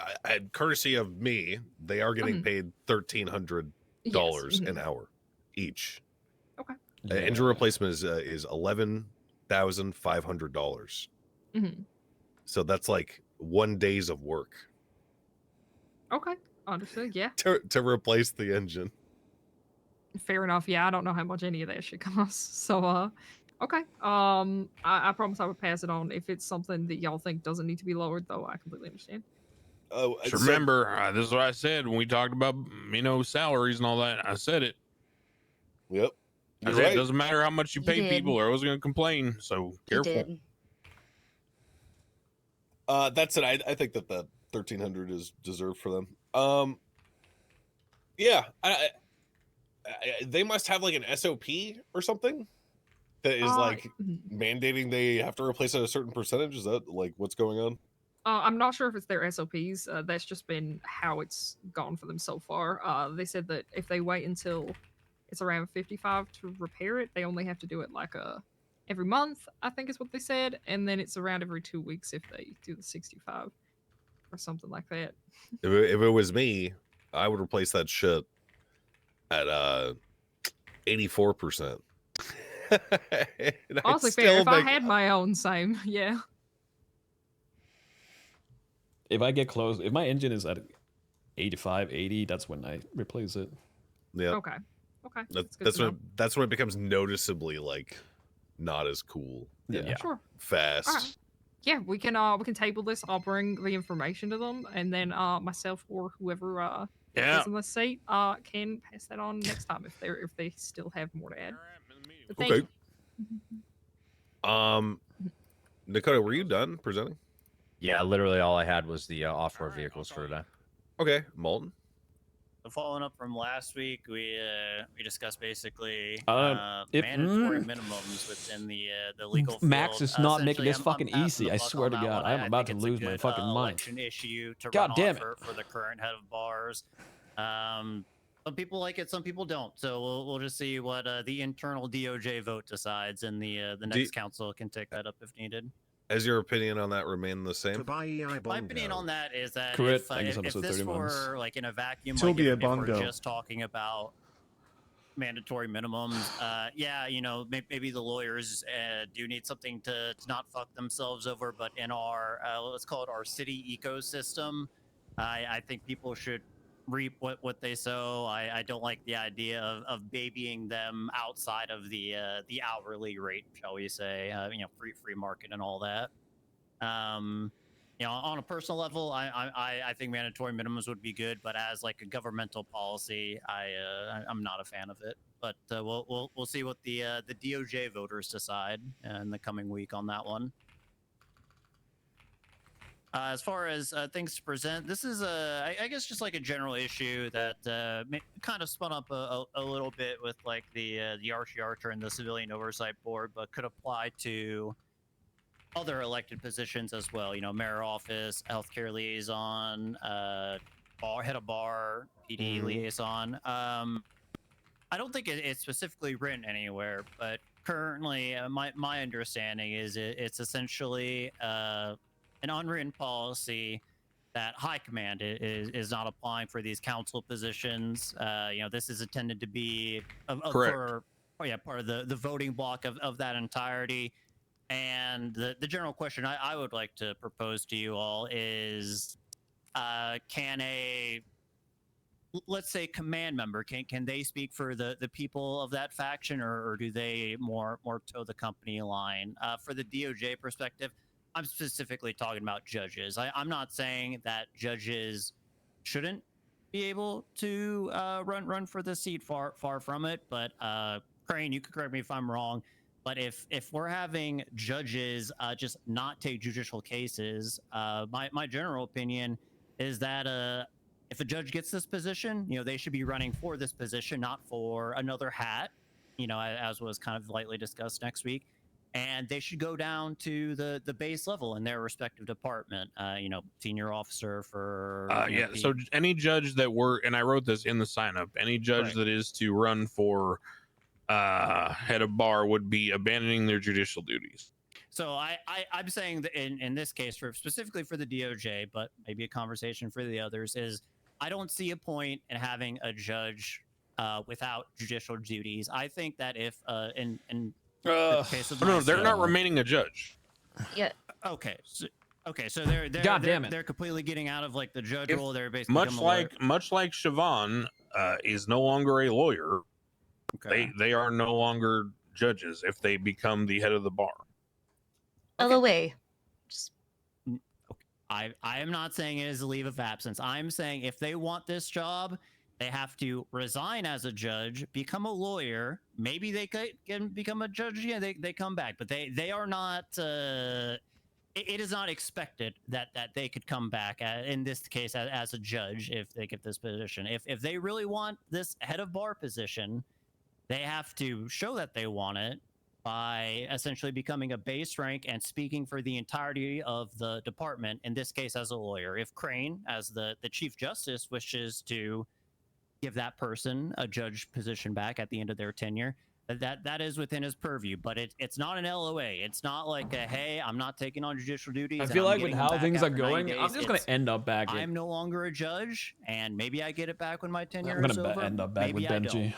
C: courtesy of me. They are getting paid $1,300 an hour each.
E: Okay.
C: Engine replacement is $11,500. So that's like 1 day's of work
E: Okay. Understood. Yeah.
C: to replace the engine.
E: Fair enough. Yeah, I don't know how much any of that shit costs. So okay. I promise I would pass it on. If it's something that y'all think doesn't need to be lowered, though, I completely understand.
J: Just remember, this is what I said when we talked about salaries and all that. I said it.
C: Yep.
J: I said it doesn't matter how much you pay people, or I was going to complain. So careful.
C: That's it. I think that the 1,300 is deserved for them. Yeah. They must have like an SOP or something that is like mandating they have to replace at a certain percentage. Is that like what's going on?
E: I'm not sure if it's their SOPs. That's just been how it's gone for them so far. They said that if they wait until it's around 55 to repair it, they only have to do it like every month, I think is what they said. And then it's around every 2 weeks if they do the 65 or something like that.
C: If it was me, I would replace that shit at 84%.
E: Honestly, fair. If I had my own, same. Yeah.
B: If I get close, if my engine is at 85, 80, that's when I replace it.
C: Yeah.
E: Okay.
C: That's when it becomes noticeably like not as cool.
B: Yeah.
E: Sure.
C: Fast.
E: All right. Yeah, we can table this. I'll bring the information to them, and then myself or whoever is in the seat can pass that on next time if they still have more to add. But thank
C: Okay.
E: you.
C: Nakota, were you done presenting?
L: Yeah, literally all I had was the off-road vehicles for today.
C: Okay, Molten.
M: So following up from last week, we discussed basically
B: mandatory
M: minimums within the legal field.
B: Max is not making
M: Essentially,
B: this fucking
M: passing
B: easy.
M: the
B: I
M: buck
B: swear
M: on
B: to
M: that
B: God,
M: one.
B: I'm
M: I
B: about to
M: think it's a
B: lose my
M: good,
B: fucking mind.
M: election issue to
B: God
M: run
B: damn
M: on
B: it.
M: for the current head of bars. Some people like it, some people don't. So we'll just see what the internal DOJ vote decides, and the next council can take that up if needed.
C: Has your opinion on that remained the same?
M: My opinion on that is that
B: Correct.
M: if
B: Thank you so much
M: if
B: for the
M: this
B: 30 months.
M: were like in a vacuum,
D: Tobii
M: like if we're
D: Bongo.
M: just talking about mandatory minimums, yeah, maybe the lawyers do need something to not fuck themselves over. But in our let's call it our city ecosystem, I think people should reap what they sow. I don't like the idea of babying them outside of the hourly rate, shall we say? Free market and all that. On a personal level, I think mandatory minimums would be good, but as like a governmental policy, I'm not a fan of it. But we'll see what the DOJ voters decide in the coming week on that one. As far as things to present, this is I guess just like a general issue that kind of spun up a little bit with like the Archer and the Civilian Oversight Board, but could apply to other elected positions as well. Mayor office, healthcare liaison, head of bar, PD liaison. I don't think it's specifically written anywhere, but currently my understanding is it's essentially an unwritten policy that high command is not applying for these council positions. This is intended to be part of the voting block of that entirety. And the general question I would like to propose to you all is, can let's say command member, can they speak for the people of that faction, or do they more toe the company line? For the DOJ perspective, I'm specifically talking about judges. I'm not saying that judges shouldn't be able to run for the seat, far from it, but Crane, you could correct me if I'm wrong, but if we're having judges just not take judicial cases, my general opinion is that if a judge gets this position, they should be running for this position, not for another hat, as was kind of lightly discussed next week. And they should go down to the base level in their respective department, senior officer for...
J: So any judge that and I wrote this in the sign up, any judge that is to run for head of bar would be abandoning their judicial duties.
M: So I'm saying that in this case, specifically for the DOJ, but maybe a conversation for the others, is I don't see a point in having a judge without judicial duties. I think that if in the case of
J: no, they're not remaining a judge.
I: Yeah.
M: Okay. So they're completely getting out of like the judge role. They're basically
J: much like Siobhan is no longer a lawyer.
M: Okay.
J: They are no longer judges if they become the head of the bar.
I: LOA.
M: I am not saying it is a leave of absence. I'm saying if they want this job, they have to resign as a judge, become a lawyer. Maybe they can become a judge. Yeah, they come back, but they are not. It is not expected that they could come back in this case as a judge if they get this position. If they really want this head of bar position, they have to show that they want it by essentially becoming a base rank and speaking for the entirety of the department, in this case as a lawyer. If Crane, as the Chief Justice, wishes to give that person a judge position back at the end of their tenure, that is within his purview. But it's not an LOA. It's not like a, hey, I'm not taking on judicial duties.
B: I feel like with how things are going, I'm just going to end up back.
M: I'm no longer a judge, and maybe I get it back when my tenure
B: I'm
M: is over.
B: going to end up back with Benji.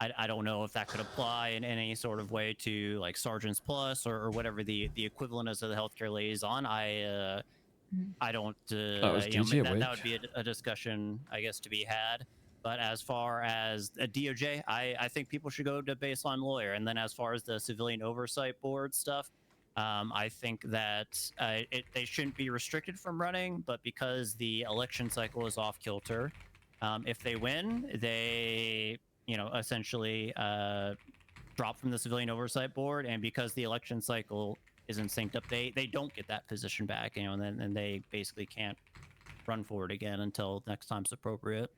M: I don't know if that could apply in any sort of way to like Sergeants Plus or whatever the equivalent is of the healthcare liaison. I don't. That would be a discussion, I guess, to be had. But as far as a DOJ, I think people should go to baseline lawyer. And then as far as the Civilian Oversight Board stuff, I think that they shouldn't be restricted from running. But because the election cycle is off kilter, if they win, they essentially drop from the Civilian Oversight Board, and because the election cycle isn't synced up, they don't get that position back, and then they basically can't run for it again until next time's appropriate.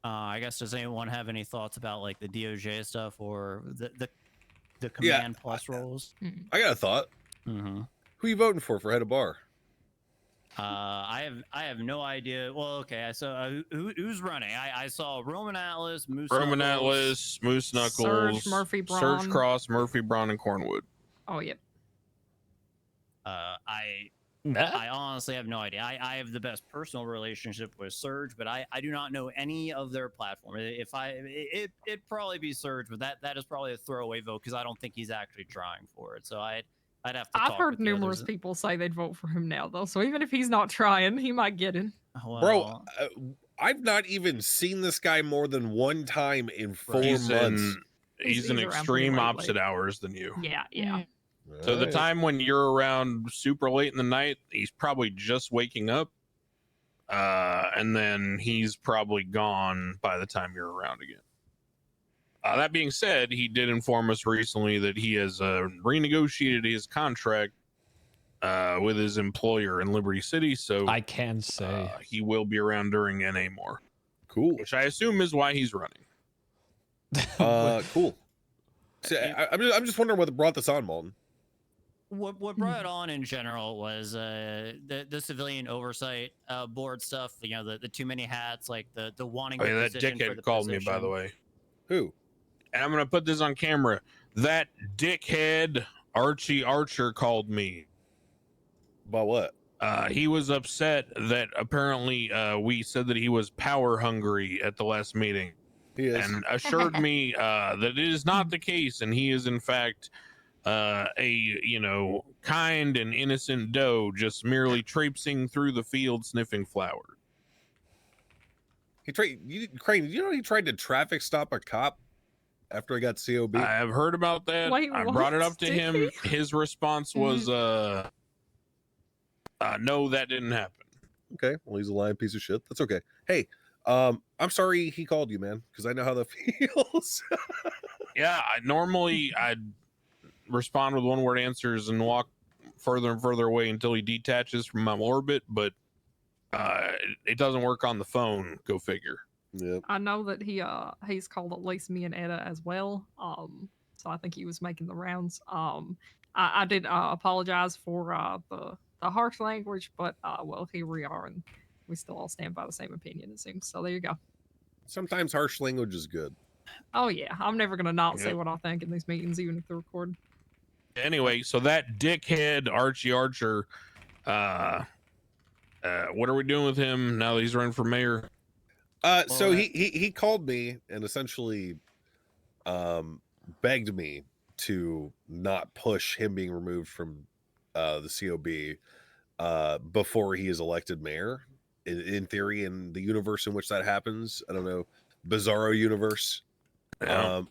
M: I guess, does anyone have any thoughts about like the DOJ stuff or the command plus roles?
C: I got a thought.
M: Mm-hmm.
C: Who are you voting for head of bar?
M: I have no idea. Well, okay. So who's running? I saw Roman Atlas, Moose
J: Knuckles,
E: Surge, Murphy Braun.
J: Surge Cross, Murphy Braun, and Cornwood.
E: Oh, yep.
M: I honestly have no idea. I have the best personal relationship with Surge, but I do not know any of their platform. It'd probably be Surge, but that is probably a throwaway vote because I don't think he's actually trying for it. So I'd have to.
E: I've heard numerous people say they'd vote for him now, though. So even if he's not trying, he might get in.
M: Well,
C: bro, I've not even seen this guy more than one time in 4 months.
J: He's in extreme opposite hours than you.
E: Yeah.
J: So the
C: Alright.
J: time when you're around super late in the night, he's probably just waking up. And then he's probably gone by the time you're around again. That being said, he did inform us recently that he has renegotiated his contract with his employer in Liberty City, so
B: I can say
J: he will be around during NA more.
C: Cool.
J: Which I assume is why he's running.
C: Cool. See, I'm just wondering what brought this on, Malton.
M: What brought it on in general was the civilian oversight board stuff. You know, the too many hats, like the wanting.
J: Oh, yeah,
M: the
J: that
M: position for
J: dickhead
M: the
J: called me, by
M: position.
J: the way.
C: Who?
J: And I'm gonna put this on camera. That dickhead Archie Archer called me.
C: About what?
J: He was upset that apparently we said that he was power hungry at the last meeting.
C: He is.
J: And assured me that it is not the case, and he is in fact a kind and innocent doe, just merely traipsing through the field sniffing flowers.
C: Crane, you know he tried to traffic stop a cop after he got COB?
J: I have heard about that.
E: Wait,
J: I brought it
E: what?
J: up to
E: Did
J: him. His response was no, that didn't happen.
C: Okay, well, he's a lying piece of shit. That's okay. Hey, I'm sorry he called you, man, because I know how that feels.
J: Yeah, normally I'd respond with one-word answers and walk further and further away until he detaches from my orbit, but it doesn't work on the phone. Go figure.
C: Yep.
E: I know that he's called at least me and Etta as well. So I think he was making the rounds. I did apologize for the harsh language, but well, here we are, and we still all stand by the same opinion, it seems. So there you go.
C: Sometimes harsh language is good.
E: Oh yeah, I'm never gonna not say
J: Yep.
E: what I think in these meetings, even if they're recorded.
J: Anyway, so that dickhead Archie Archer, what are we doing with him now that he's running for mayor?
C: So he called me and essentially begged me to not push him being removed from the COB before he is elected mayor. In theory, in the universe in which that happens, I don't know, bizarro universe.
J: Yeah.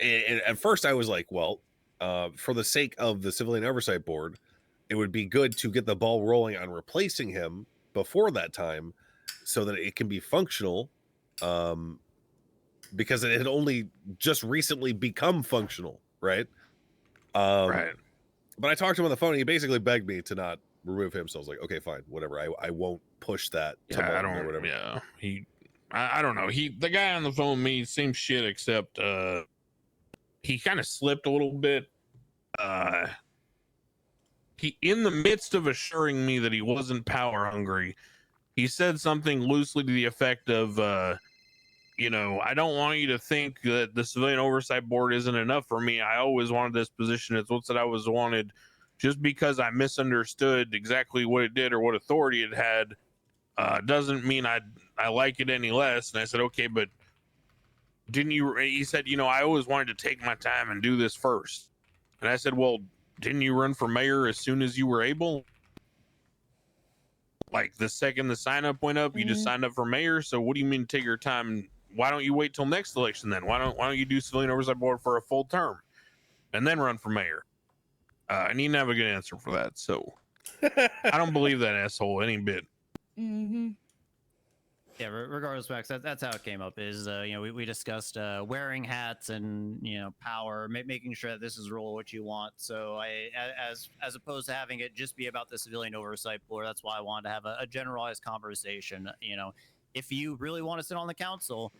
C: And at first I was like, well, for the sake of the Civilian Oversight Board, it would be good to get the ball rolling on replacing him before that time so that it can be functional, because it had only just recently become functional, right?
J: Right.
C: But I talked to him on the phone and he basically begged me to not remove him. So I was like, okay, fine, whatever. I won't push that to
J: Yeah, I
C: Martin or
J: don't.
C: whatever.
J: Yeah, I don't know. The guy on the phone with me, same shit, except he kind of slipped a little bit. He, in the midst of assuring me that he wasn't power hungry, he said something loosely to the effect of, I don't want you to think that the Civilian Oversight Board isn't enough for me. I always wanted this position. It's what's that I was wanted. Just because I misunderstood exactly what it did or what authority it had, doesn't mean I like it any less. And I said, okay, but didn't you? He said, I always wanted to take my time and do this first. And I said, well, didn't you run for mayor as soon as you were able? Like the second the sign up went up, you just signed up for mayor. So what do you mean take your time? Why don't you wait till next election then? Why don't you do Civilian Oversight Board for a full term and then run for mayor? And he didn't have a good answer for that. So I don't believe that asshole any bit.
I: Mm-hmm.
M: Yeah, regardless, Max, that's how it came up. Is we discussed wearing hats and power, making sure that this is really what you want. So as opposed to having it just be about the Civilian Oversight Board, that's why I wanted to have a generalized conversation. If you really want to sit on the council,